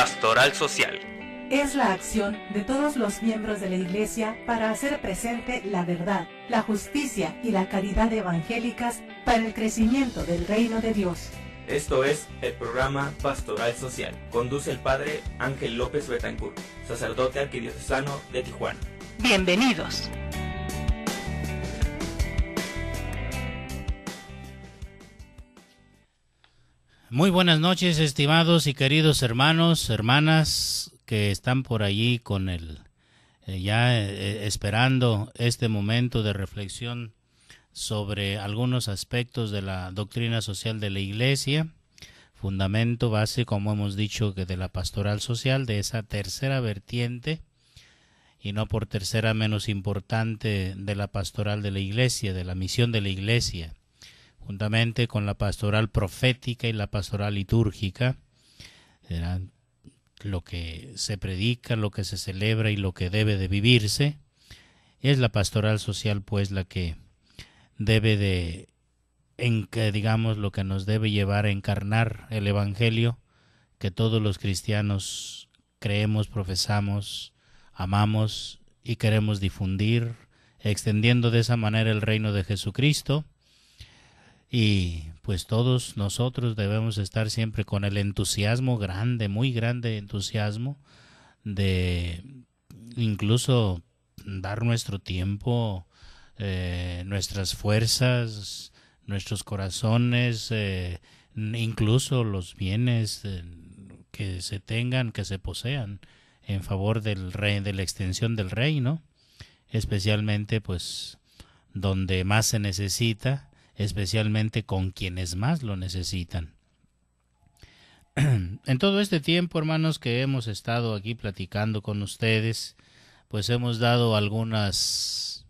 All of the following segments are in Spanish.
Pastoral Social. Es la acción de todos los miembros de la Iglesia para hacer presente la verdad, la justicia y la caridad evangélicas para el crecimiento del reino de Dios. Esto es el programa Pastoral Social. Conduce el Padre Ángel López Betancourt, sacerdote arquidiocesano de Tijuana. Bienvenidos. Muy buenas noches, estimados y queridos hermanos, hermanas que están por allí con esperando este momento de reflexión sobre algunos aspectos de la doctrina social de la Iglesia, fundamento base, como hemos dicho, que de la pastoral social, de esa tercera vertiente, y no por tercera menos importante, de la pastoral de la Iglesia, de la misión de la Iglesia, juntamente con la pastoral profética y la pastoral litúrgica. Era lo que se predica, lo que se celebra y lo que debe de vivirse. Es la pastoral social, pues, la que debe de, digamos, lo que nos debe llevar a encarnar el Evangelio que todos los cristianos creemos, profesamos, amamos y queremos difundir, extendiendo de esa manera el reino de Jesucristo. Y pues todos nosotros debemos estar siempre con el entusiasmo grande, muy grande entusiasmo, de incluso dar nuestro tiempo, nuestras fuerzas, nuestros corazones, incluso los bienes que se tengan, que se posean, en favor del rey, de la extensión del reino, especialmente pues donde más se necesita, especialmente con quienes más lo necesitan. En todo este tiempo, hermanos, que hemos estado aquí platicando con ustedes, pues hemos dado algunos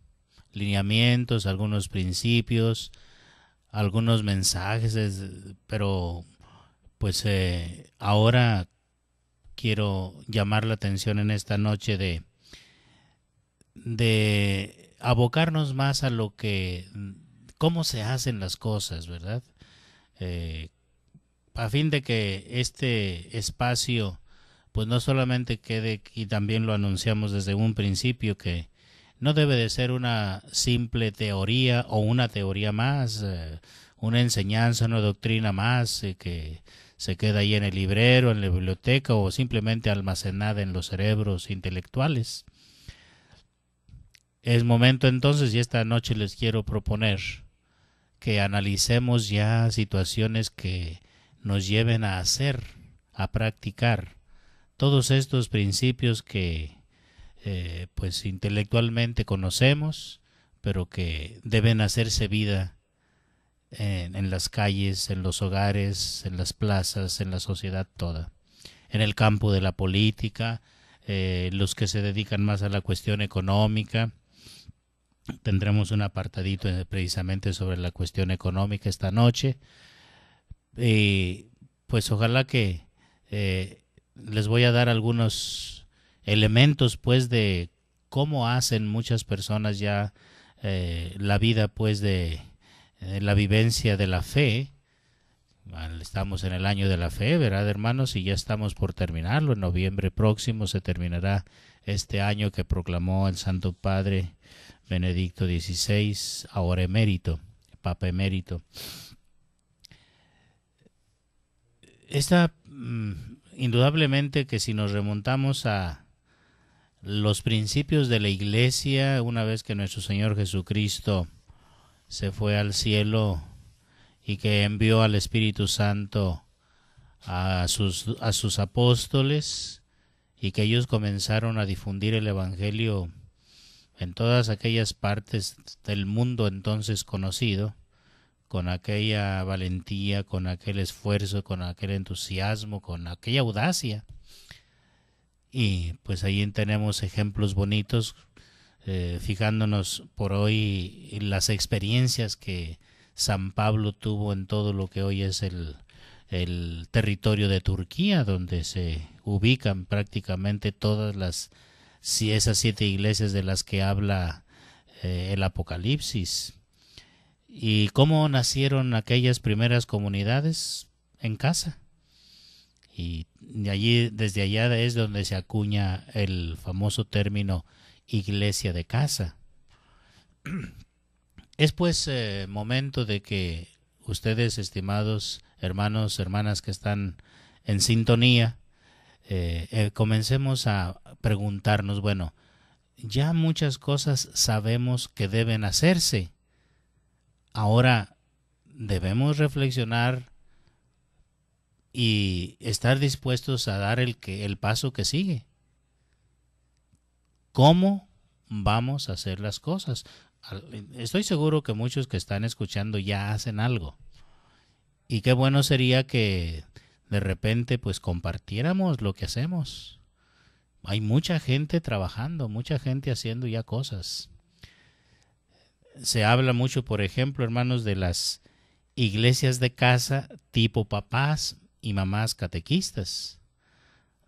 lineamientos, algunos principios, algunos mensajes, pero pues ahora quiero llamar la atención en esta noche de abocarnos más a lo que cómo se hacen las cosas, ¿verdad? A fin de que este espacio pues no solamente quede, y también lo anunciamos desde un principio, que no debe de ser una simple teoría o una teoría más, una enseñanza, una doctrina más que se queda ahí en el librero, en la biblioteca o simplemente almacenada en los cerebros intelectuales. Es momento entonces, y esta noche les quiero proponer que analicemos ya situaciones que nos lleven a hacer, a practicar todos estos principios que pues intelectualmente conocemos, pero que deben hacerse vida en las calles, en los hogares, en las plazas, en la sociedad toda, en el campo de la política, los que se dedican más a la cuestión económica. Tendremos un apartadito precisamente sobre la cuestión económica esta noche. Pues ojalá que les voy a dar algunos elementos pues de cómo hacen muchas personas ya la vida pues de la vivencia de la fe. Estamos en el año de la fe, ¿verdad, hermanos? Y ya estamos por terminarlo. En noviembre próximo se terminará este año que proclamó el Santo Padre Benedicto XVI, ahora emérito, Papa emérito. Indudablemente que si nos remontamos a los principios de la Iglesia, una vez que nuestro Señor Jesucristo se fue al cielo y que envió al Espíritu Santo a sus apóstoles y que ellos comenzaron a difundir el Evangelio en todas aquellas partes del mundo entonces conocido, con aquella valentía, con aquel esfuerzo, con aquel entusiasmo, con aquella audacia. Y pues ahí tenemos ejemplos bonitos, fijándonos por hoy en las experiencias que San Pablo tuvo en todo lo que hoy es el territorio de Turquía, donde se ubican prácticamente todas esas 7 iglesias de las que habla el Apocalipsis. ¿Y cómo nacieron aquellas primeras comunidades? En casa. Y desde allá es donde se acuña el famoso término iglesia de casa. Es pues momento de que ustedes, estimados hermanos, hermanas que están en sintonía, comencemos a preguntarnos, bueno, ya muchas cosas sabemos que deben hacerse. Ahora debemos reflexionar y estar dispuestos a dar el paso que sigue. ¿Cómo vamos a hacer las cosas? Estoy seguro que muchos que están escuchando ya hacen algo. Y qué bueno sería que de repente pues compartiéramos lo que hacemos. Hay mucha gente trabajando, mucha gente haciendo ya cosas. Se habla mucho, por ejemplo, hermanos, de las iglesias de casa tipo papás y mamás catequistas,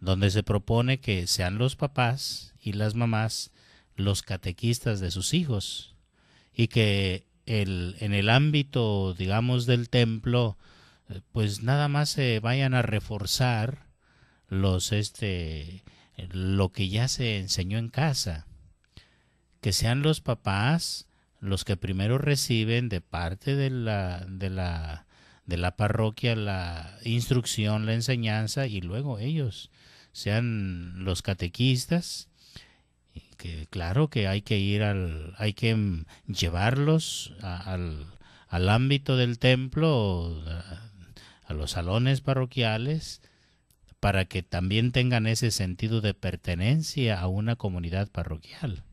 donde se propone que sean los papás y las mamás los catequistas de sus hijos, y que en el ámbito, digamos, del templo, pues nada más se vayan a reforzar lo que ya se enseñó en casa, que sean los papás los que primero reciben de parte de la parroquia la instrucción, la enseñanza, y luego ellos sean los catequistas. Que claro que hay que llevarlos al ámbito del templo, a los salones parroquiales, para que también tengan ese sentido de pertenencia a una comunidad parroquial,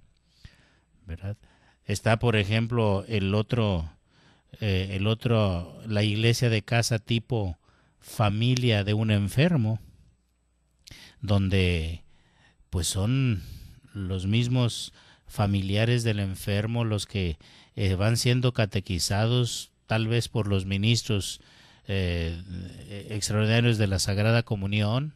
¿verdad? Está, por ejemplo, la iglesia de casa tipo familia de un enfermo, donde pues son los mismos familiares del enfermo los que van siendo catequizados tal vez por los ministros extraordinarios de la Sagrada Comunión,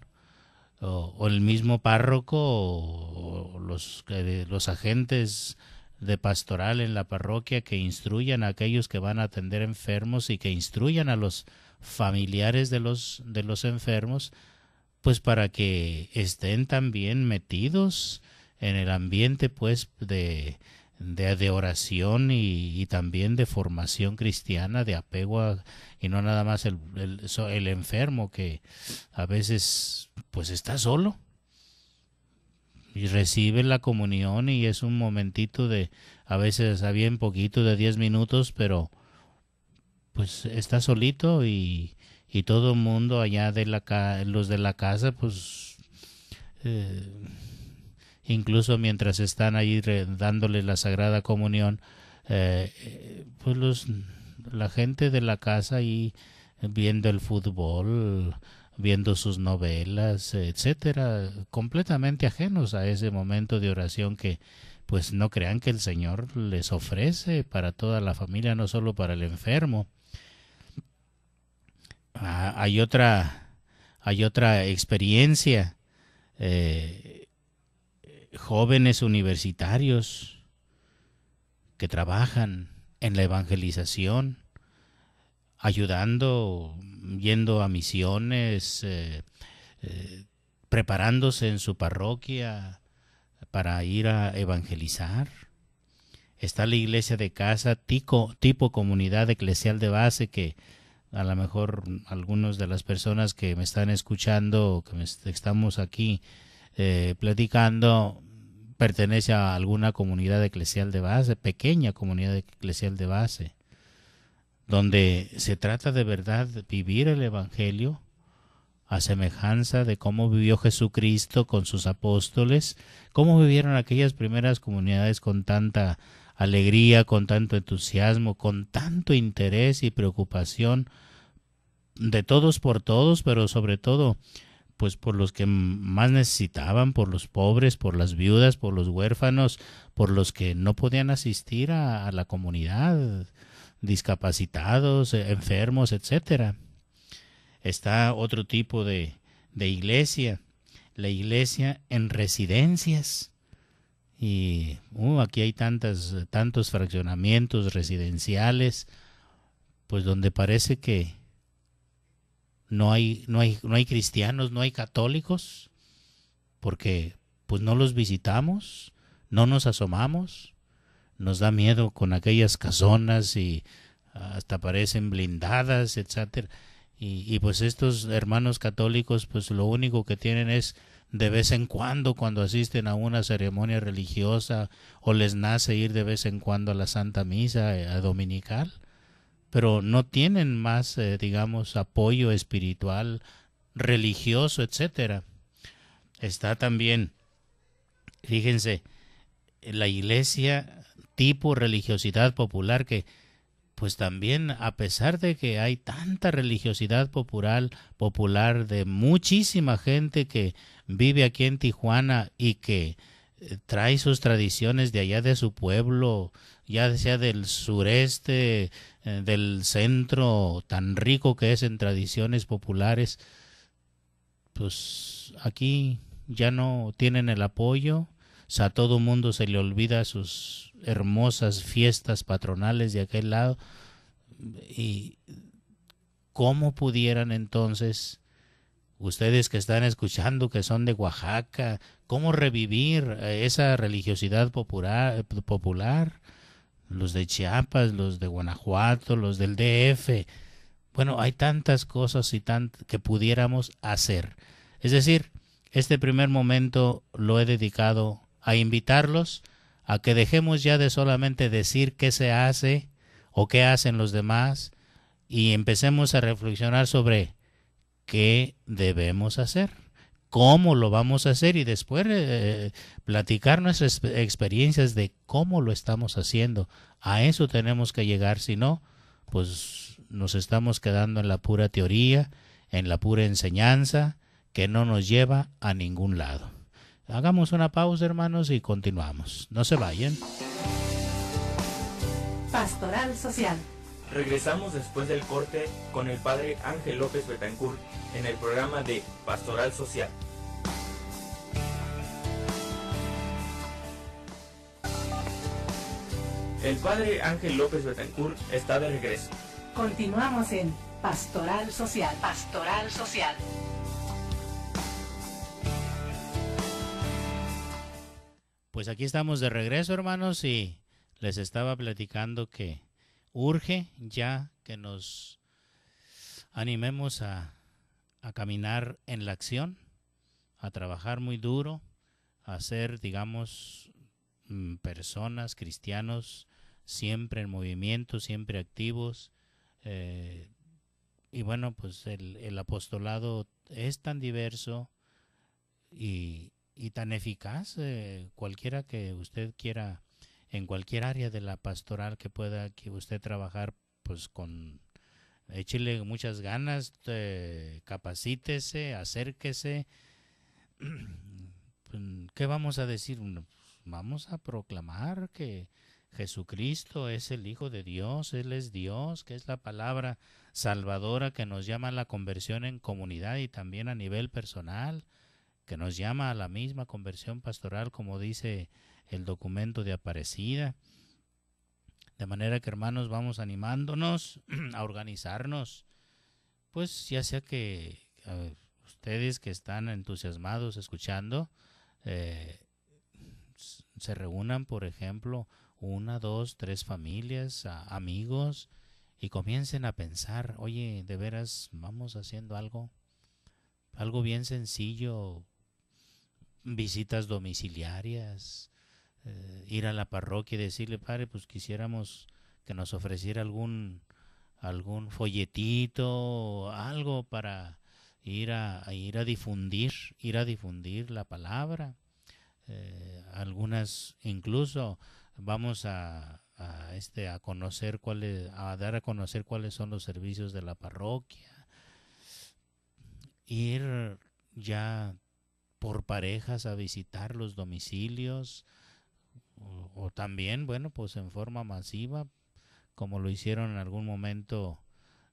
o el mismo párroco, o los agentes de pastoral en la parroquia, que instruyan a aquellos que van a atender enfermos y que instruyan a los familiares de los enfermos, pues para que estén también metidos en el ambiente pues de oración y también de formación cristiana, de apego y no nada más el enfermo, que a veces pues está solo y recibe la comunión, y es un momentito a veces a bien poquito de 10 minutos, pero pues está solito, y todo el mundo allá los de la casa pues incluso mientras están ahí dándole la Sagrada Comunión, pues la gente de la casa ahí viendo el fútbol, viendo sus novelas, etcétera, completamente ajenos a ese momento de oración que pues no crean que el Señor les ofrece para toda la familia, no solo para el enfermo. Hay otra experiencia, jóvenes universitarios que trabajan en la evangelización, ayudando, yendo a misiones, preparándose en su parroquia para ir a evangelizar. Está la iglesia de casa tipo comunidad eclesial de base, que a lo mejor algunas de las personas que me están escuchando, estamos aquí platicando, pertenece a alguna comunidad eclesial de base, pequeña comunidad eclesial de base, donde se trata de verdad de vivir el Evangelio a semejanza de cómo vivió Jesucristo con sus apóstoles, cómo vivieron aquellas primeras comunidades con tanta alegría, con tanto entusiasmo, con tanto interés y preocupación de todos por todos, pero sobre todo pues por los que más necesitaban, por los pobres, por las viudas, por los huérfanos, por los que no podían asistir a la comunidad, discapacitados, enfermos, etcétera. Está otro tipo de iglesia, la iglesia en residencias. Y aquí hay tantos fraccionamientos residenciales, pues donde parece que no hay cristianos, no hay católicos, porque pues no los visitamos, no nos asomamos, nos da miedo con aquellas casonas y hasta parecen blindadas, etcétera. Y pues estos hermanos católicos pues lo único que tienen es de vez en cuando asisten a una ceremonia religiosa o les nace ir de vez en cuando a la Santa Misa a dominical, pero no tienen más, digamos, apoyo espiritual, religioso, etcétera. Está también, fíjense, la iglesia tipo religiosidad popular que pues también a pesar de que hay tanta religiosidad popular de muchísima gente que vive aquí en Tijuana y que trae sus tradiciones de allá de su pueblo, ya sea del sureste, del centro tan rico que es en tradiciones populares, pues aquí ya no tienen el apoyo. O sea, a todo mundo se le olvida sus hermosas fiestas patronales de aquel lado. ¿Y cómo pudieran entonces, ustedes que están escuchando, que son de Oaxaca, cómo revivir esa religiosidad popular? Los de Chiapas, los de Guanajuato, los del DF. Bueno, hay tantas cosas que pudiéramos hacer. Es decir, este primer momento lo he dedicado a invitarlos a que dejemos ya de solamente decir qué se hace o qué hacen los demás y empecemos a reflexionar sobre qué debemos hacer, cómo lo vamos a hacer y después platicar nuestras experiencias de cómo lo estamos haciendo. A eso tenemos que llegar, si no, pues nos estamos quedando en la pura teoría, en la pura enseñanza, que no nos lleva a ningún lado. Hagamos una pausa, hermanos, y continuamos. No se vayan. Pastoral Social. Regresamos después del corte con el padre Ángel López Betancourt en el programa de Pastoral Social. El padre Ángel López Betancourt está de regreso. Continuamos en Pastoral Social. Pastoral Social. Pues aquí estamos de regreso, hermanos, y les estaba platicando que urge ya que nos animemos a caminar en la acción, a trabajar muy duro, a ser, digamos, personas, cristianos, siempre en movimiento, siempre activos. Y bueno, pues el apostolado es tan diverso y tan eficaz, cualquiera que usted quiera, en cualquier área de la pastoral que usted trabajar, pues échele muchas ganas, capacítese, acérquese. ¿Qué vamos a decir? Vamos a proclamar que Jesucristo es el Hijo de Dios, Él es Dios, que es la palabra salvadora que nos llama a la conversión en comunidad y también a nivel personal, que nos llama a la misma conversión pastoral, como dice el documento de Aparecida. De manera que, hermanos, vamos animándonos a organizarnos, pues ya sea que ustedes que están entusiasmados escuchando, se reúnan, por ejemplo, 1, 2, 3 familias, amigos, y comiencen a pensar, oye, de veras, vamos haciendo algo bien sencillo, visitas domiciliarias, ir a la parroquia y decirle, padre, pues quisiéramos que nos ofreciera algún folletito, algo para ir a difundir la palabra. Algunas incluso vamos a conocer a dar a conocer cuáles son los servicios de la parroquia, ir ya por parejas a visitar los domicilios, o también, bueno, pues en forma masiva, como lo hicieron en algún momento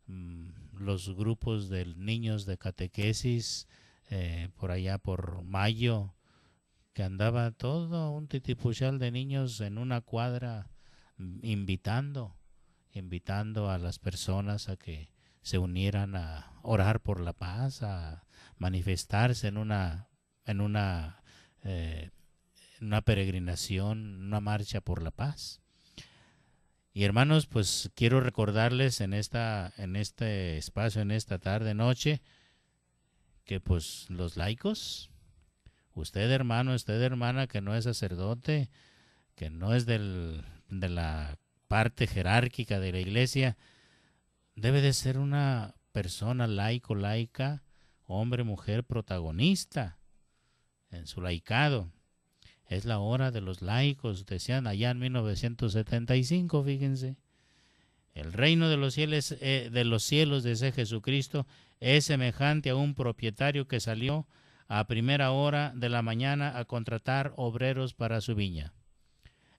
los grupos de niños de catequesis por allá por Mayo, que andaba todo un titipuchal de niños en una cuadra invitando a las personas a que se unieran orar por la paz, a manifestarse en una peregrinación, una marcha por la paz. Y hermanos, pues quiero recordarles en este espacio, en esta tarde, noche, que pues los laicos, usted hermano, usted hermana que no es sacerdote, que no es de la parte jerárquica de la iglesia, debe de ser una persona laico, laica, hombre, mujer, protagonista en su laicado. Es la hora de los laicos, decían allá en 1975, fíjense. El reino de los cielos, dice Jesucristo, es semejante a un propietario que salió a primera hora de la mañana a contratar obreros para su viña.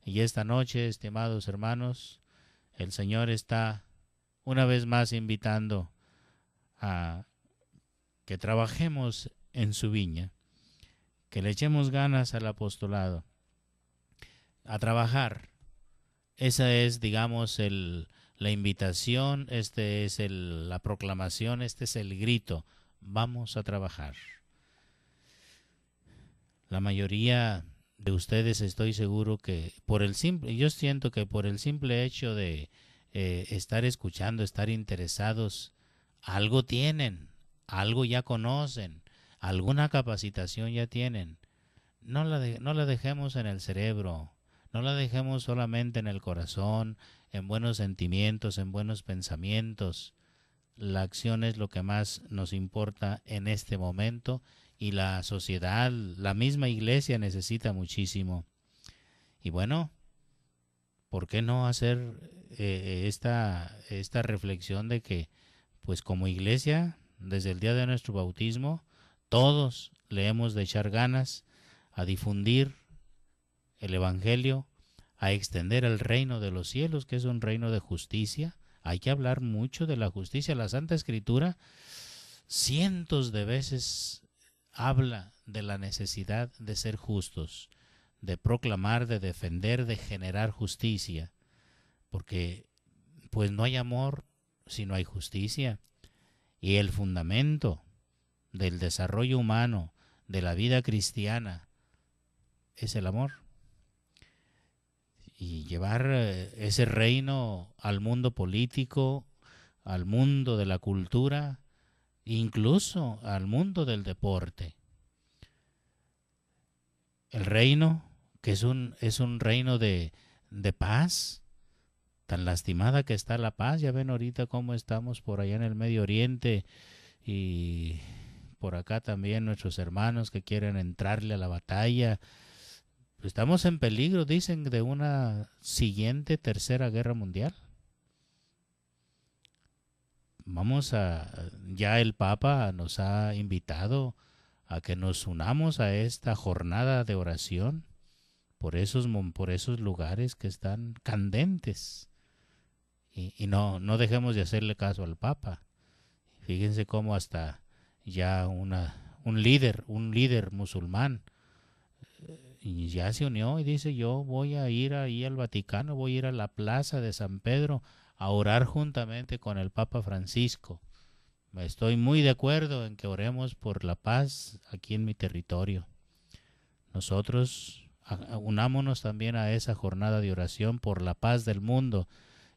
Y esta noche, estimados hermanos, el Señor está una vez más invitando a que trabajemos en su viña, que le echemos ganas al apostolado, a trabajar. Esa es, digamos, la invitación, la proclamación, este es el grito. Vamos a trabajar. La mayoría de ustedes, estoy seguro que yo siento que por el simple hecho de estar escuchando, estar interesados, algo tienen, algo ya conocen, alguna capacitación ya tienen. No la dejemos en el cerebro, no la dejemos solamente en el corazón, en buenos sentimientos, en buenos pensamientos. La acción es lo que más nos importa en este momento, y la sociedad, la misma iglesia necesita muchísimo. Y bueno, ¿por qué no hacer esta reflexión de que, pues como iglesia, desde el día de nuestro bautismo, todos le hemos de echar ganas a difundir el Evangelio, a extender el reino de los cielos, que es un reino de justicia? Hay que hablar mucho de la justicia. La Santa Escritura cientos de veces habla de la necesidad de ser justos, de proclamar, de defender, de generar justicia, porque pues no hay amor si no hay justicia. Y el fundamento del desarrollo humano, de la vida cristiana, es el amor. Y llevar ese reino al mundo político, al mundo de la cultura, incluso al mundo del deporte. El reino, que es un reino de paz, tan lastimada que está la paz. Ya ven ahorita cómo estamos por allá en el Medio Oriente, y por acá también nuestros hermanos que quieren entrarle a la batalla. Estamos en peligro, dicen, de una siguiente tercera guerra mundial. Ya el Papa nos ha invitado a que nos unamos a esta jornada de oración por esos lugares que están candentes, y no dejemos de hacerle caso al Papa. Fíjense cómo hasta ya un líder musulmán y ya se unió y dice: yo voy a ir ahí al Vaticano, voy a ir a la plaza de San Pedro a orar juntamente con el Papa Francisco. Estoy muy de acuerdo en que oremos por la paz aquí en mi territorio. Nosotros unámonos también a esa jornada de oración por la paz del mundo,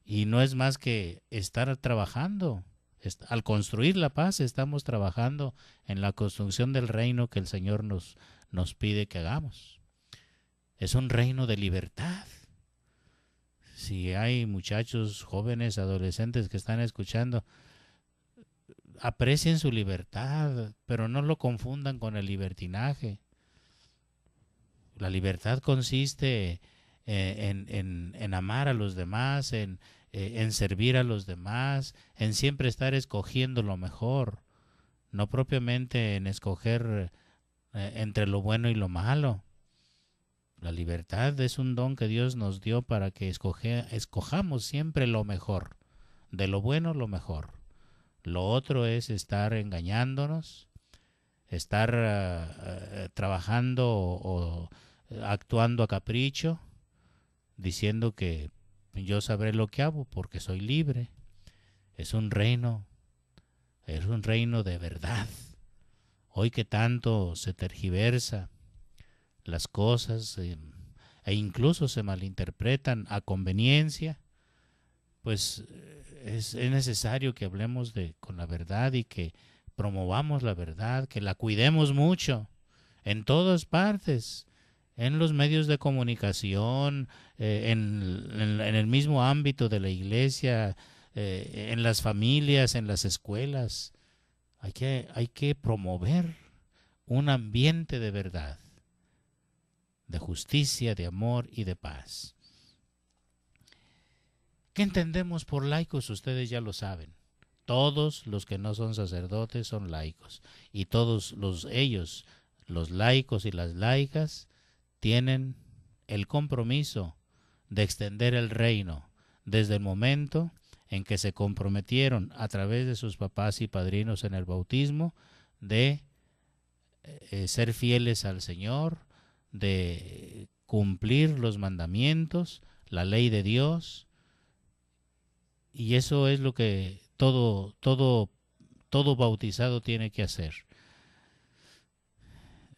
y no es más que estar trabajando. Al construir la paz estamos trabajando en la construcción del reino que el Señor nos pide que hagamos. Es un reino de libertad. Si hay muchachos, jóvenes, adolescentes que están escuchando, aprecien su libertad, pero no lo confundan con el libertinaje. La libertad consiste en amar a los demás, en servir a los demás, en siempre estar escogiendo lo mejor, no propiamente en escoger entre lo bueno y lo malo. La libertad es un don que Dios nos dio para que escojamos siempre lo mejor, de lo bueno lo mejor. Lo otro es estar engañándonos, estar trabajando o actuando a capricho, diciendo que yo sabré lo que hago porque soy libre. Es un reino es un reino de verdad. Hoy que tanto se tergiversa las cosas e incluso se malinterpretan a conveniencia, pues es necesario que hablemos con la verdad y que promovamos la verdad, que la cuidemos mucho en todas partes, en los medios de comunicación, en el mismo ámbito de la iglesia, en las familias, en las escuelas. Hay que promover un ambiente de verdad, de justicia, de amor y de paz. ¿Qué entendemos por laicos? Ustedes ya lo saben. Todos los que no son sacerdotes son laicos. Y todos ellos, los laicos y las laicas, tienen el compromiso de extender el reino desde el momento en que se comprometieron a través de sus papás y padrinos en el bautismo de ser fieles al Señor, de cumplir los mandamientos, la ley de Dios. Y eso es lo que todo bautizado tiene que hacer.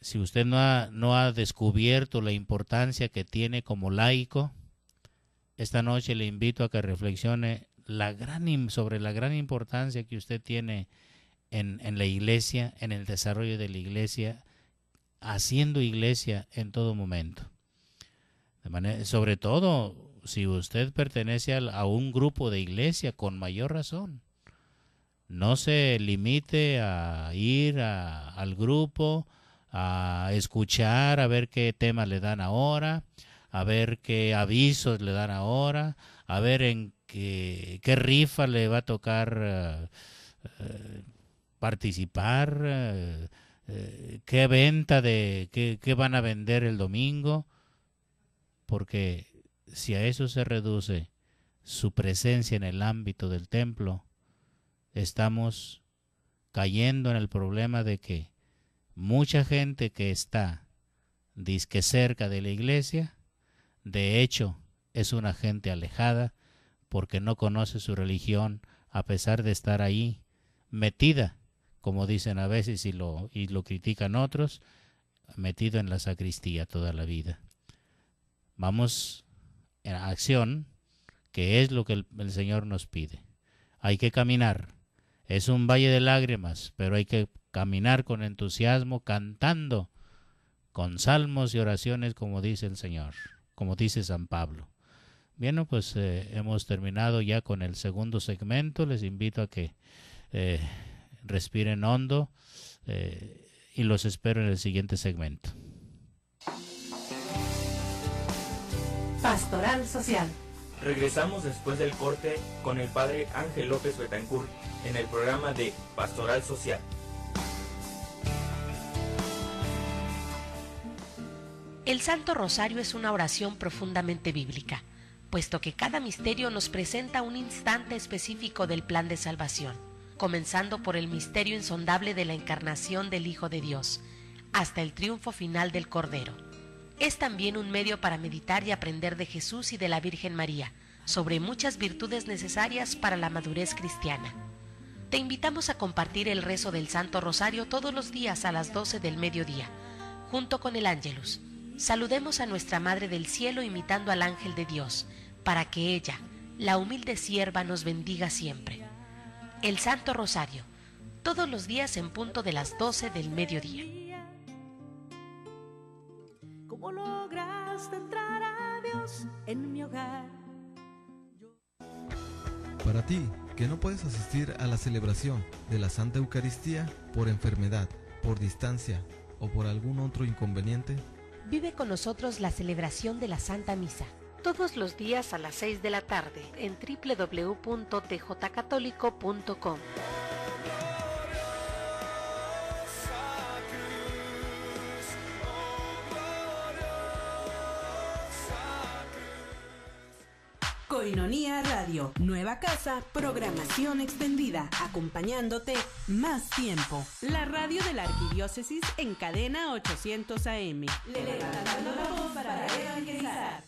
Si usted no ha descubierto la importancia que tiene como laico, esta noche le invito a que reflexione sobre la gran importancia que usted tiene en la iglesia, en el desarrollo de la iglesia, haciendo iglesia en todo momento. Sobre todo, si usted pertenece a un grupo de iglesia, con mayor razón. No se limite a ir al grupo, a escuchar, a ver qué tema le dan ahora, a ver qué avisos le dan ahora, a ver en qué rifa le va a tocar participar, qué venta qué van a vender el domingo, porque si a eso se reduce su presencia en el ámbito del templo, estamos cayendo en el problema de que mucha gente que está dizque cerca de la iglesia, de hecho es una gente alejada porque no conoce su religión, a pesar de estar ahí metida, como dicen a veces y lo critican otros, metido en la sacristía toda la vida. Vamos en acción, que es lo que el Señor nos pide. Hay que caminar. Es un valle de lágrimas, pero hay que caminar con entusiasmo, cantando con salmos y oraciones, como dice el Señor, como dice San Pablo. Bien, pues hemos terminado ya con el segundo segmento. Les invito a que respiren hondo y los espero en el siguiente segmento. Pastoral Social. Regresamos después del corte con el padre Ángel López Betancourt en el programa de Pastoral Social. El Santo Rosario es una oración profundamente bíblica, puesto que cada misterio nos presenta un instante específico del plan de salvación, comenzando por el misterio insondable de la encarnación del Hijo de Dios, hasta el triunfo final del Cordero. Es también un medio para meditar y aprender de Jesús y de la Virgen María, sobre muchas virtudes necesarias para la madurez cristiana. Te invitamos a compartir el rezo del Santo Rosario todos los días a las 12 del mediodía, junto con el Ángelus. Saludemos a nuestra Madre del Cielo imitando al ángel de Dios, para que ella, la humilde sierva, nos bendiga siempre. El Santo Rosario, todos los días en punto de las 12 del mediodía. ¿Cómo lograste entrar a Dios en mi hogar? Para ti, que no puedes asistir a la celebración de la Santa Eucaristía por enfermedad, por distancia o por algún otro inconveniente, vive con nosotros la celebración de la Santa Misa, todos los días a las 6 de la tarde en www.tjcatólico.com. Koinonia Radio, nueva casa, programación extendida, acompañándote más tiempo. La radio de la Arquidiócesis en cadena 800 AM. Levantando la voz para evangelizar.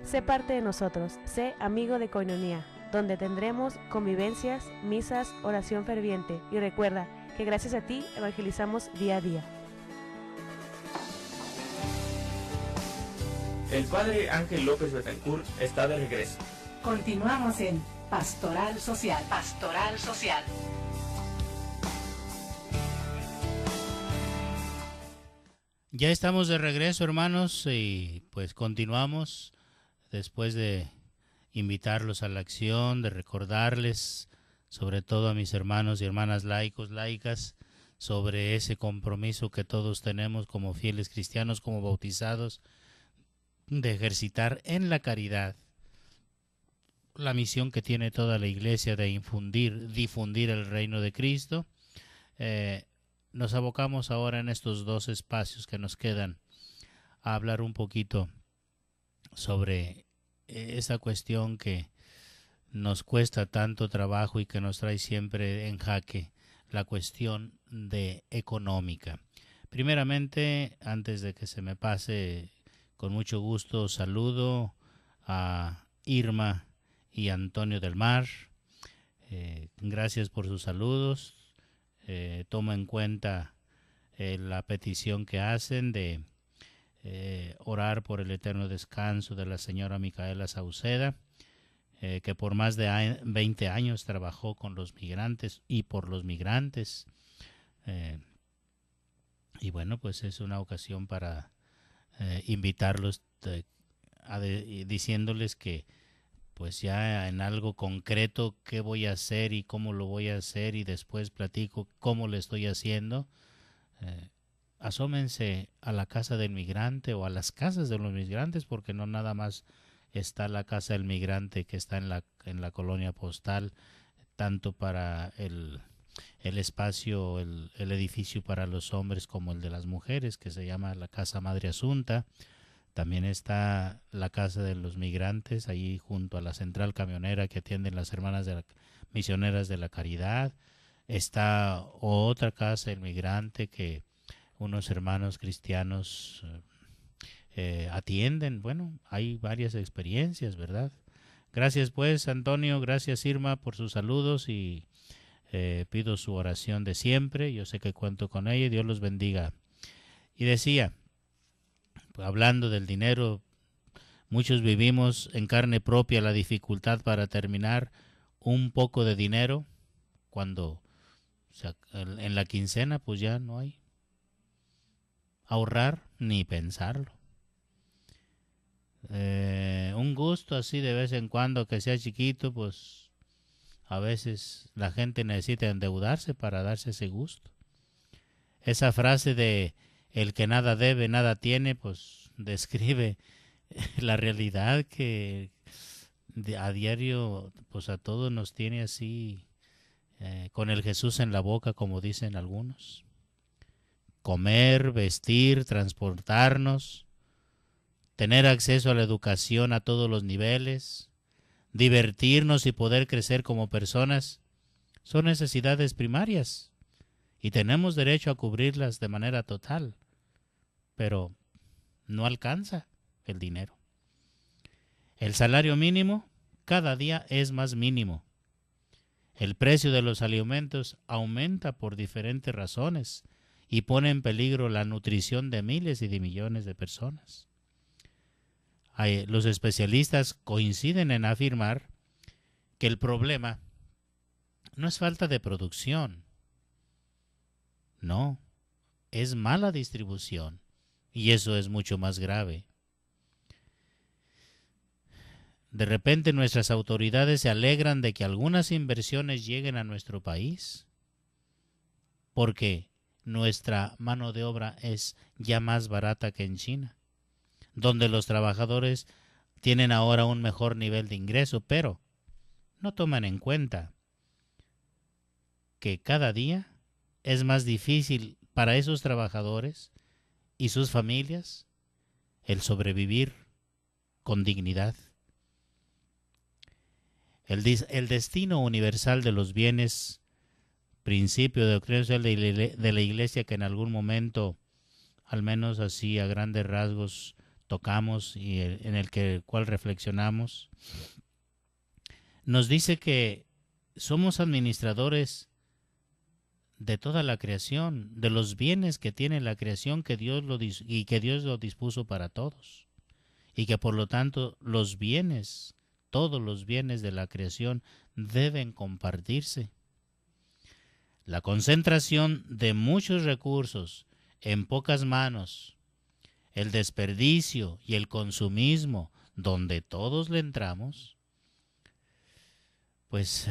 Sé parte de nosotros, sé amigo de Koinonía, donde tendremos convivencias, misas, oración ferviente. Y recuerda que gracias a ti evangelizamos día a día. El padre Ángel López Betancourt está de regreso. Continuamos en Pastoral Social. Pastoral Social. Ya estamos de regreso, hermanos, y pues continuamos después de invitarlos a la acción, de recordarles, sobre todo a mis hermanos y hermanas laicos, laicas, sobre ese compromiso que todos tenemos como fieles cristianos, como bautizados, de ejercitar en la caridad la misión que tiene toda la Iglesia de difundir el reino de Cristo. Nos abocamos ahora en estos 2 espacios que nos quedan a hablar un poquito sobre esa cuestión que nos cuesta tanto trabajo y que nos trae siempre en jaque, la cuestión de económica. Primeramente, antes de que se me pase, con mucho gusto saludo a Irma y Antonio del Mar. Gracias por sus saludos. Tomo en cuenta la petición que hacen de orar por el eterno descanso de la señora Micaela Sauceda, que por más de 20 años trabajó con los migrantes y por los migrantes. Y bueno, pues es una ocasión para invitarlos diciéndoles que pues ya en algo concreto qué voy a hacer y cómo lo voy a hacer, y después platico cómo lo estoy haciendo. Asómense a la casa del migrante o a las casas de los migrantes, porque no nada más está la casa del migrante que está en la colonia postal, tanto para el espacio, el edificio para los hombres como el de las mujeres, que se llama la Casa Madre Asunta. También está la casa de los migrantes, ahí junto a la central camionera que atienden las hermanas misioneras de la caridad. Está otra casa del migrante que unos hermanos cristianos atienden. Bueno, hay varias experiencias, ¿verdad? Gracias pues, Antonio, gracias Irma por sus saludos, y pido su oración de siempre. Yo sé que cuento con ella y Dios los bendiga. Y decía, hablando del dinero, muchos vivimos en carne propia la dificultad para terminar un poco de dinero cuando en la quincena pues ya no hay. Ahorrar ni pensarlo. Un gusto así de vez en cuando, que sea chiquito, pues a veces la gente necesita endeudarse para darse ese gusto. Esa frase de el que nada debe, nada tiene, pues describe la realidad que a diario pues a todos nos tiene así, con el Jesús en la boca, como dicen algunos. Comer, vestir, transportarnos, tener acceso a la educación a todos los niveles, divertirnos y poder crecer como personas, son necesidades primarias y tenemos derecho a cubrirlas de manera total, pero no alcanza el dinero. El salario mínimo cada día es más mínimo. El precio de los alimentos aumenta por diferentes razones y pone en peligro la nutrición de miles y de millones de personas. Los especialistas coinciden en afirmar que el problema no es falta de producción, no, es mala distribución, y eso es mucho más grave. De repente nuestras autoridades se alegran de que algunas inversiones lleguen a nuestro país, porque nuestra mano de obra es ya más barata que en China, donde los trabajadores tienen ahora un mejor nivel de ingreso, pero no toman en cuenta que cada día es más difícil para esos trabajadores y sus familias el sobrevivir con dignidad. El destino universal de los bienes, principio de doctrina social de la Iglesia, que en algún momento, al menos así a grandes rasgos, tocamos y en el cual reflexionamos, nos dice que somos administradores de toda la creación, de los bienes que tiene la creación que Dios lo dispuso para todos, y que por lo tanto los bienes, todos los bienes de la creación deben compartirse. La concentración de muchos recursos en pocas manos, el desperdicio y el consumismo donde todos le entramos, pues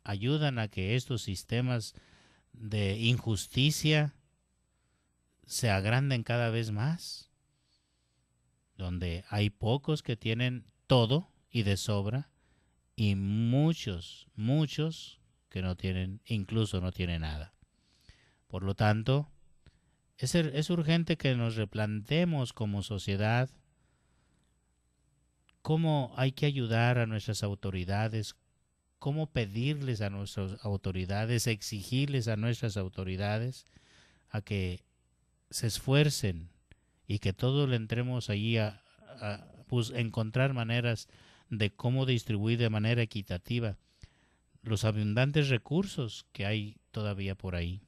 ayudan a que estos sistemas de injusticia se agranden cada vez más, donde hay pocos que tienen todo y de sobra, y muchos que no tienen, incluso no tienen nada. Por lo tanto, es urgente que nos replanteemos como sociedad cómo hay que ayudar a nuestras autoridades, cómo pedirles a nuestras autoridades, exigirles a nuestras autoridades a que se esfuercen y que todos le entremos allí a pues, encontrar maneras de cómo distribuir de manera equitativa los abundantes recursos que hay todavía por ahí,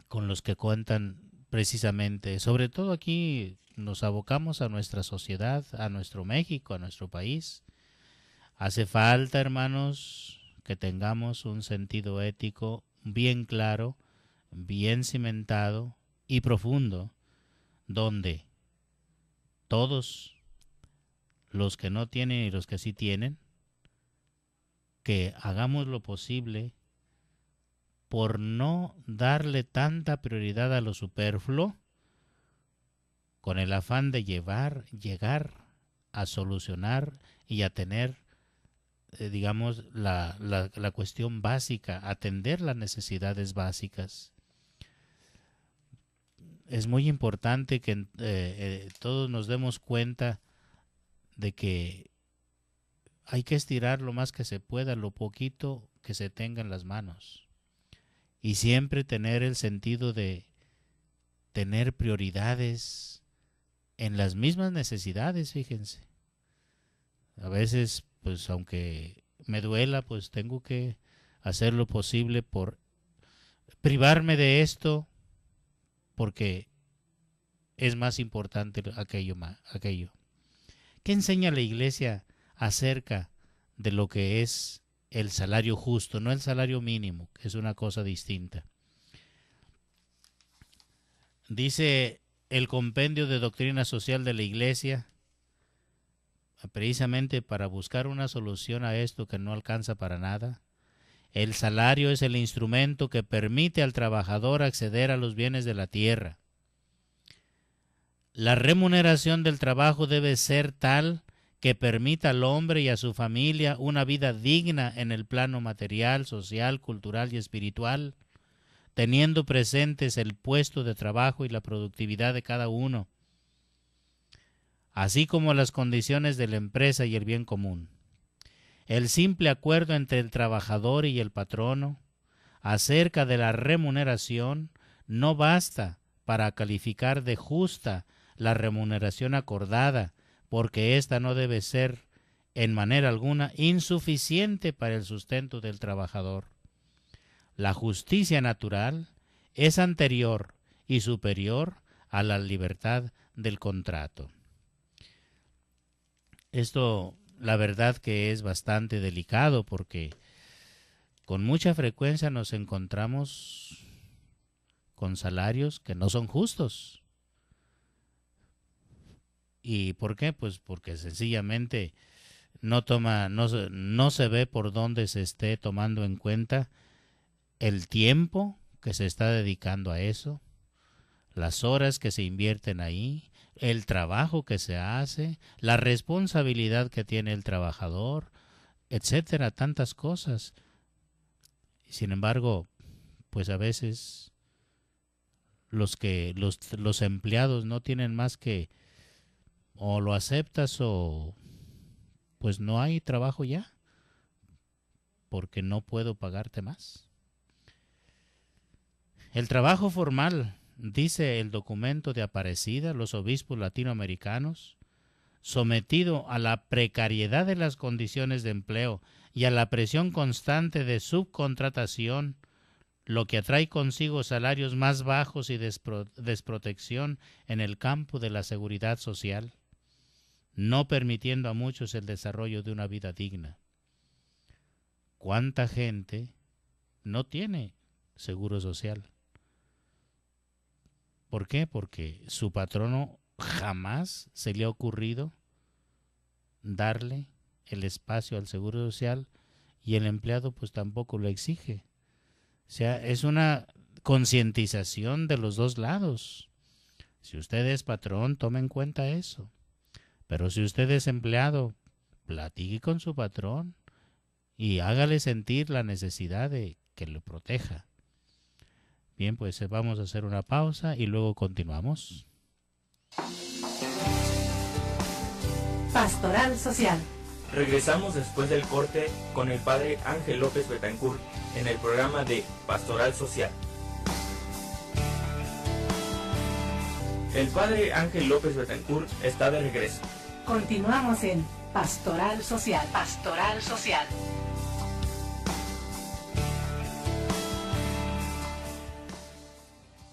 con los que cuentan precisamente, sobre todo aquí nos abocamos a nuestra sociedad, a nuestro México, a nuestro país. Hace falta, hermanos, que tengamos un sentido ético bien claro, bien cimentado y profundo, donde todos los que no tienen y los que sí tienen, que hagamos lo posible por no darle tanta prioridad a lo superfluo, con el afán de llegar a solucionar y a tener, digamos, la cuestión básica, atender las necesidades básicas. Es muy importante que todos nos demos cuenta de que hay que estirar lo más que se pueda, lo poquito que se tenga en las manos. Y siempre tener el sentido de tener prioridades en las mismas necesidades, fíjense. A veces, pues aunque me duela, pues tengo que hacer lo posible por privarme de esto, porque es más importante aquello. ¿Qué enseña la Iglesia acerca de lo que es el salario justo, no el salario mínimo, que es una cosa distinta? Dice el Compendio de Doctrina Social de la Iglesia, precisamente para buscar una solución a esto que no alcanza para nada: el salario es el instrumento que permite al trabajador acceder a los bienes de la tierra. La remuneración del trabajo debe ser tal que permita al hombre y a su familia una vida digna en el plano material, social, cultural y espiritual, teniendo presentes el puesto de trabajo y la productividad de cada uno, así como las condiciones de la empresa y el bien común. El simple acuerdo entre el trabajador y el patrono acerca de la remuneración no basta para calificar de justa la remuneración acordada, porque ésta no debe ser en manera alguna insuficiente para el sustento del trabajador. La justicia natural es anterior y superior a la libertad del contrato. Esto, la verdad que es bastante delicado, porque con mucha frecuencia nos encontramos con salarios que no son justos. ¿Y por qué? Pues porque sencillamente no se ve por dónde se esté tomando en cuenta el tiempo que se está dedicando a eso, las horas que se invierten ahí, el trabajo que se hace, la responsabilidad que tiene el trabajador, etcétera, tantas cosas. Sin embargo, pues a veces los empleados no tienen más que o lo aceptas o pues no hay trabajo ya, porque no puedo pagarte más. El trabajo formal dice el documento de Aparecida, los obispos latinoamericanos, sometido a la precariedad de las condiciones de empleo y a la presión constante de subcontratación, lo que atrae consigo salarios más bajos y desprotección en el campo de la seguridad social, no permitiendo a muchos el desarrollo de una vida digna. ¿Cuánta gente no tiene seguro social? ¿Por qué? Porque su patrono jamás se le ha ocurrido darle el espacio al seguro social y el empleado pues tampoco lo exige. O sea, es una concientización de los dos lados. Si usted es patrón, tome en cuenta eso. Pero si usted es empleado, platique con su patrón y hágale sentir la necesidad de que lo proteja. Bien, pues vamos a hacer una pausa y luego continuamos. Pastoral Social. Regresamos después del corte con el padre Ángel López Betancourt en el programa de Pastoral Social. El padre Ángel López Betancourt está de regreso. Continuamos en Pastoral Social. Pastoral Social.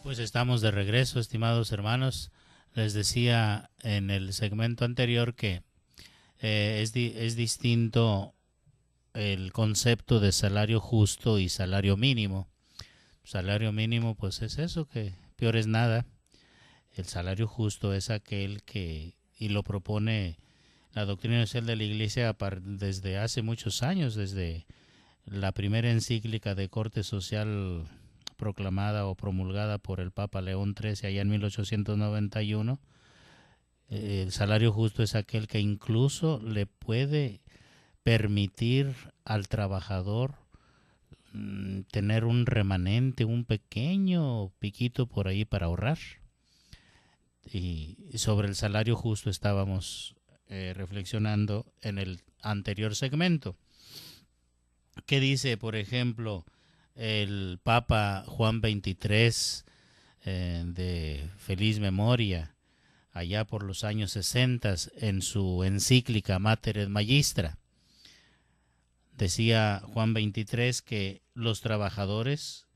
Pues estamos de regreso, estimados hermanos. Les decía en el segmento anterior que es distinto el concepto de salario justo y salario mínimo. Salario mínimo pues es eso, que peor es nada. El salario justo es aquel que, y lo propone la doctrina social de la Iglesia desde hace muchos años, desde la primera encíclica de corte social proclamada o promulgada por el Papa León XIII allá en 1891. El salario justo es aquel que incluso le puede permitir al trabajador tener un remanente, un pequeño piquito por ahí para ahorrar. Y sobre el salario justo estábamos reflexionando en el anterior segmento. ¿Qué dice, por ejemplo, el Papa Juan XXIII de feliz memoria, allá por los años 60, en su encíclica Mater et Magistra? Decía Juan XXIII que los trabajadores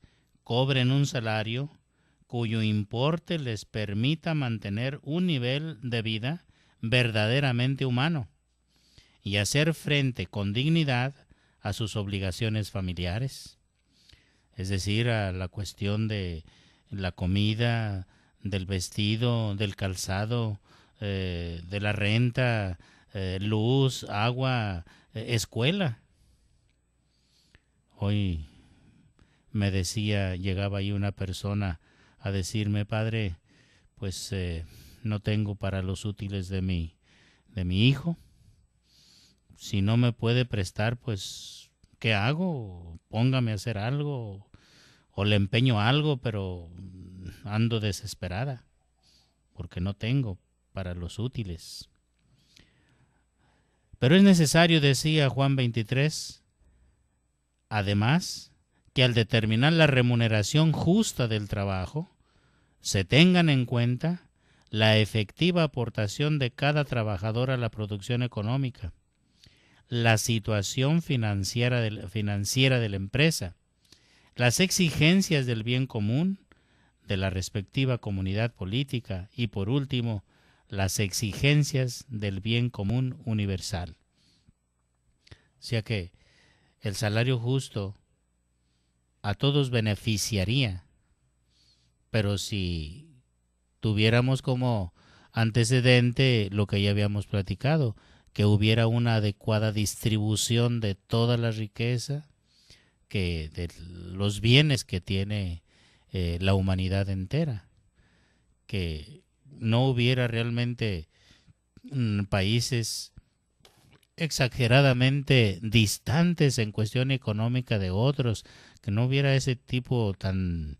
cobren un salario cuyo importe les permita mantener un nivel de vida verdaderamente humano y hacer frente con dignidad a sus obligaciones familiares. Es decir, a la cuestión de la comida, del vestido, del calzado, de la renta, luz, agua, escuela. Hoy me decía, llegaba ahí una persona a decirme: padre, pues no tengo para los útiles de mi hijo. Si no me puede prestar, pues ¿qué hago? Póngame a hacer algo o le empeño algo, pero ando desesperada porque no tengo para los útiles. Pero es necesario, decía Juan XXIII, además, que al determinar la remuneración justa del trabajo, se tengan en cuenta la efectiva aportación de cada trabajador a la producción económica, la situación financiera de la empresa, las exigencias del bien común de la respectiva comunidad política y, por último, las exigencias del bien común universal. O sea que el salario justo a todos beneficiaría, pero si tuviéramos como antecedente lo que ya habíamos platicado, que hubiera una adecuada distribución de toda la riqueza, que de los bienes que tiene la humanidad entera, que no hubiera realmente países exageradamente distantes en cuestión económica de otros, que no hubiera ese tipo tan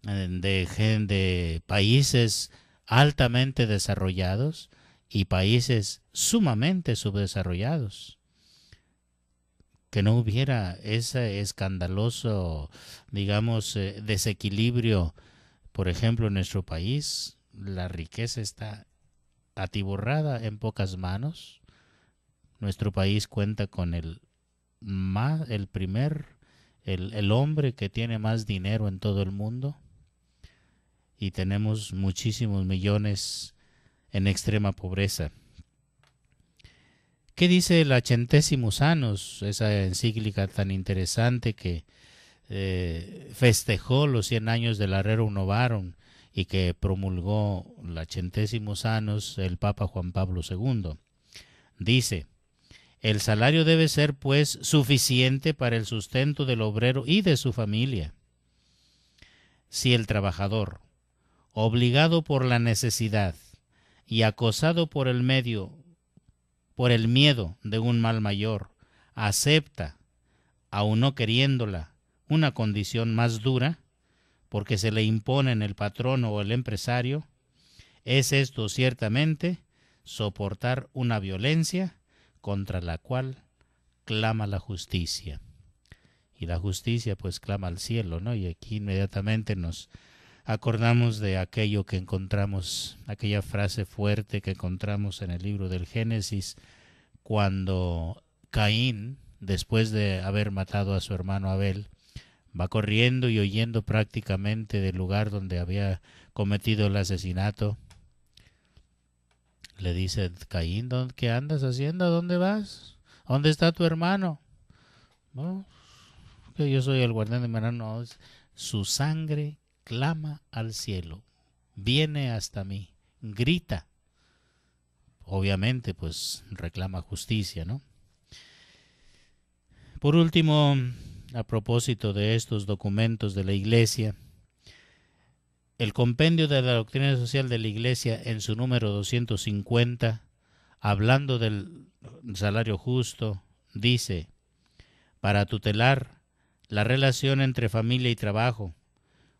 de países altamente desarrollados y países sumamente subdesarrollados, que no hubiera ese escandaloso, digamos, desequilibrio por ejemplo, en nuestro país, la riqueza está atiborrada en pocas manos. Nuestro país cuenta con el hombre que tiene más dinero en todo el mundo, y tenemos muchísimos millones en extrema pobreza. ¿Qué dice la Centésimos Annus, esa encíclica tan interesante que festejó los 100 años del Rerum Novarum y que promulgó la Centésimos Annus el Papa Juan Pablo II? Dice: el salario debe ser, pues, suficiente para el sustento del obrero y de su familia. Si el trabajador, obligado por la necesidad y acosado por el miedo de un mal mayor, acepta, aun no queriéndola, una condición más dura, porque se le impone en el patrono o el empresario, es esto ciertamente soportar una violencia contra la cual clama la justicia. Y la justicia pues clama al cielo, ¿no? Y aquí inmediatamente nos acordamos de aquello que encontramos, aquella frase fuerte que encontramos en el libro del Génesis, cuando Caín, después de haber matado a su hermano Abel, va corriendo y huyendo prácticamente del lugar donde había cometido el asesinato. Le dice: Caín, ¿qué andas haciendo? ¿A dónde vas? ¿Dónde está tu hermano? No, que yo soy el guardián de mi hermano. No, su sangre clama al cielo, viene hasta mí, grita. Obviamente, pues reclama justicia, ¿no? Por último, a propósito de estos documentos de la Iglesia, el Compendio de la Doctrina Social de la Iglesia, en su número 250, hablando del salario justo, dice: para tutelar la relación entre familia y trabajo,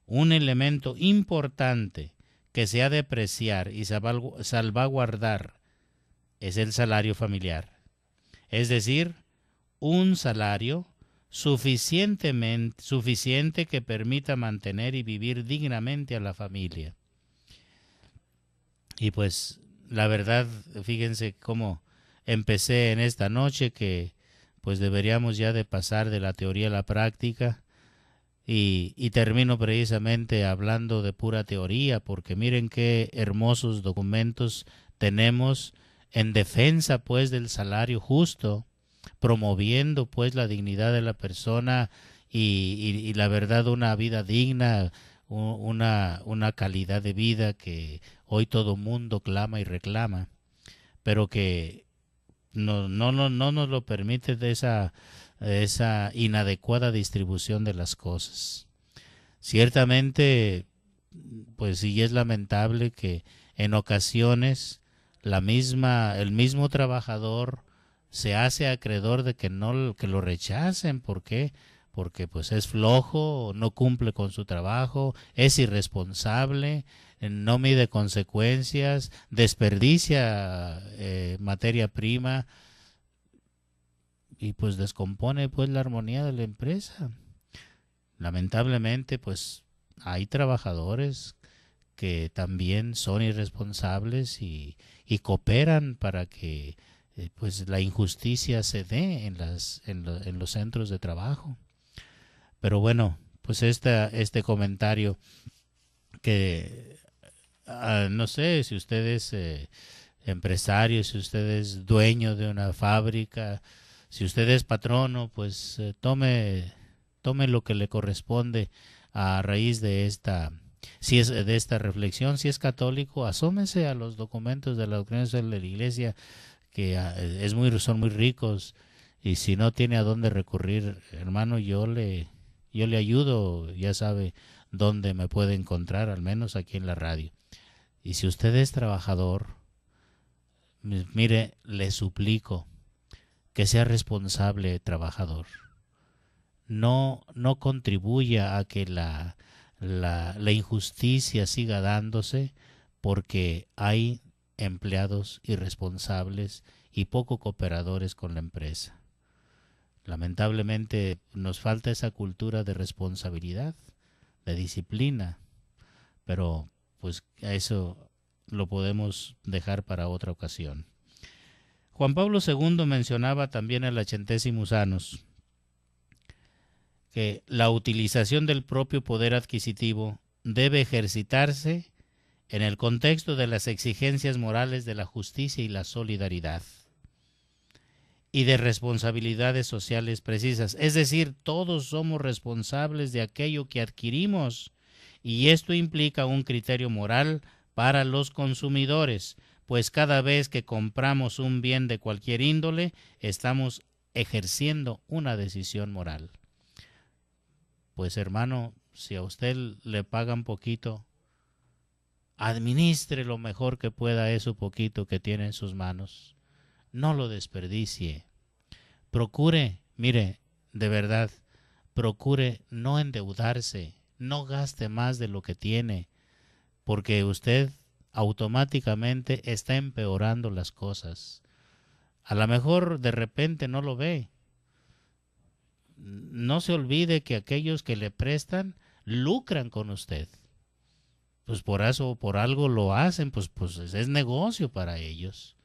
un elemento importante que se ha de apreciar y salvaguardar es el salario familiar, es decir, un salario suficiente que permita mantener y vivir dignamente a la familia. Y pues la verdad, fíjense cómo empecé en esta noche, que pues deberíamos ya de pasar de la teoría a la práctica, y termino precisamente hablando de pura teoría, porque miren qué hermosos documentos tenemos en defensa pues del salario justo, promoviendo pues la dignidad de la persona y la verdad, una vida digna, una calidad de vida que hoy todo mundo clama y reclama, pero que no nos lo permite de esa inadecuada distribución de las cosas. Ciertamente, pues sí es lamentable que en ocasiones el mismo trabajador se hace acreedor de que lo rechacen. ¿Por qué? Porque pues es flojo, no cumple con su trabajo, es irresponsable, no mide consecuencias, desperdicia materia prima y pues descompone pues la armonía de la empresa. Lamentablemente pues hay trabajadores que también son irresponsables y cooperan para que pues la injusticia se dé en los centros de trabajo. Pero bueno, pues este comentario que no sé si usted es empresario, si usted es dueño de una fábrica, si usted es patrono, pues tome lo que le corresponde a raíz de esta reflexión. Si es católico, asómese a los documentos de la doctrina social de la Iglesia, que son muy ricos, y si no tiene a dónde recurrir, hermano, yo le ayudo, ya sabe dónde me puede encontrar, al menos aquí en la radio. Y si usted es trabajador, mire, le suplico que sea responsable trabajador. No contribuya a que la injusticia siga dándose, porque hay empleados irresponsables y poco cooperadores con la empresa. Lamentablemente nos falta esa cultura de responsabilidad, de disciplina, pero pues eso lo podemos dejar para otra ocasión. Juan Pablo II mencionaba también el Centesimus Annus, que la utilización del propio poder adquisitivo debe ejercitarse en el contexto de las exigencias morales de la justicia y la solidaridad, y de responsabilidades sociales precisas. Es decir, todos somos responsables de aquello que adquirimos, y esto implica un criterio moral para los consumidores, pues cada vez que compramos un bien de cualquier índole, estamos ejerciendo una decisión moral. Pues hermano, si a usted le pagan poquito, administre lo mejor que pueda eso poquito que tiene en sus manos. No lo desperdicie. Procure, mire, de verdad, procure no endeudarse, no gaste más de lo que tiene, porque usted automáticamente está empeorando las cosas. A lo mejor de repente no lo ve. No se olvide que aquellos que le prestan lucran con usted. Pues por eso, por algo lo hacen, pues es negocio para ellos.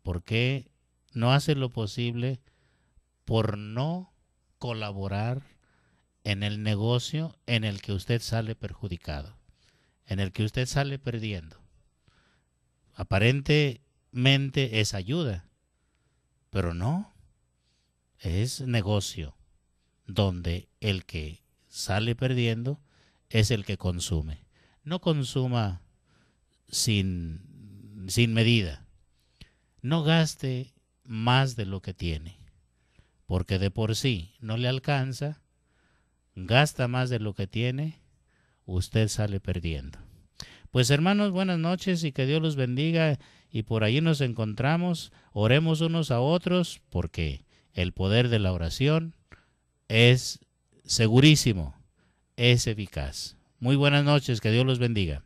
¿Por qué no hace lo posible por no colaborar en el negocio en el que usted sale perjudicado, en el que usted sale perdiendo? Aparentemente es ayuda, pero no, es negocio, donde el que sale perdiendo es el que consume. No consuma sin medida. No gaste más de lo que tiene, porque de por sí no le alcanza. Gasta más de lo que tiene, usted sale perdiendo. Pues hermanos, buenas noches y que Dios los bendiga, y por ahí nos encontramos. Oremos unos a otros, porque el poder de la oración es segurísimo, es eficaz. Muy buenas noches, que Dios los bendiga.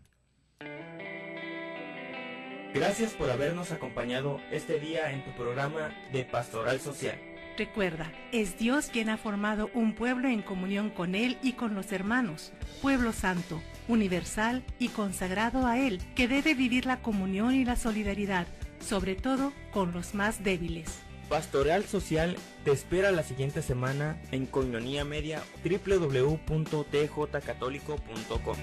Gracias por habernos acompañado este día en tu programa de Pastoral Social. Recuerda, es Dios quien ha formado un pueblo en comunión con Él y con los hermanos, pueblo santo, universal y consagrado a Él, que debe vivir la comunión y la solidaridad, sobre todo con los más débiles. Pastoral Social te espera la siguiente semana en Koinonia Media, www.tjcatólico.com.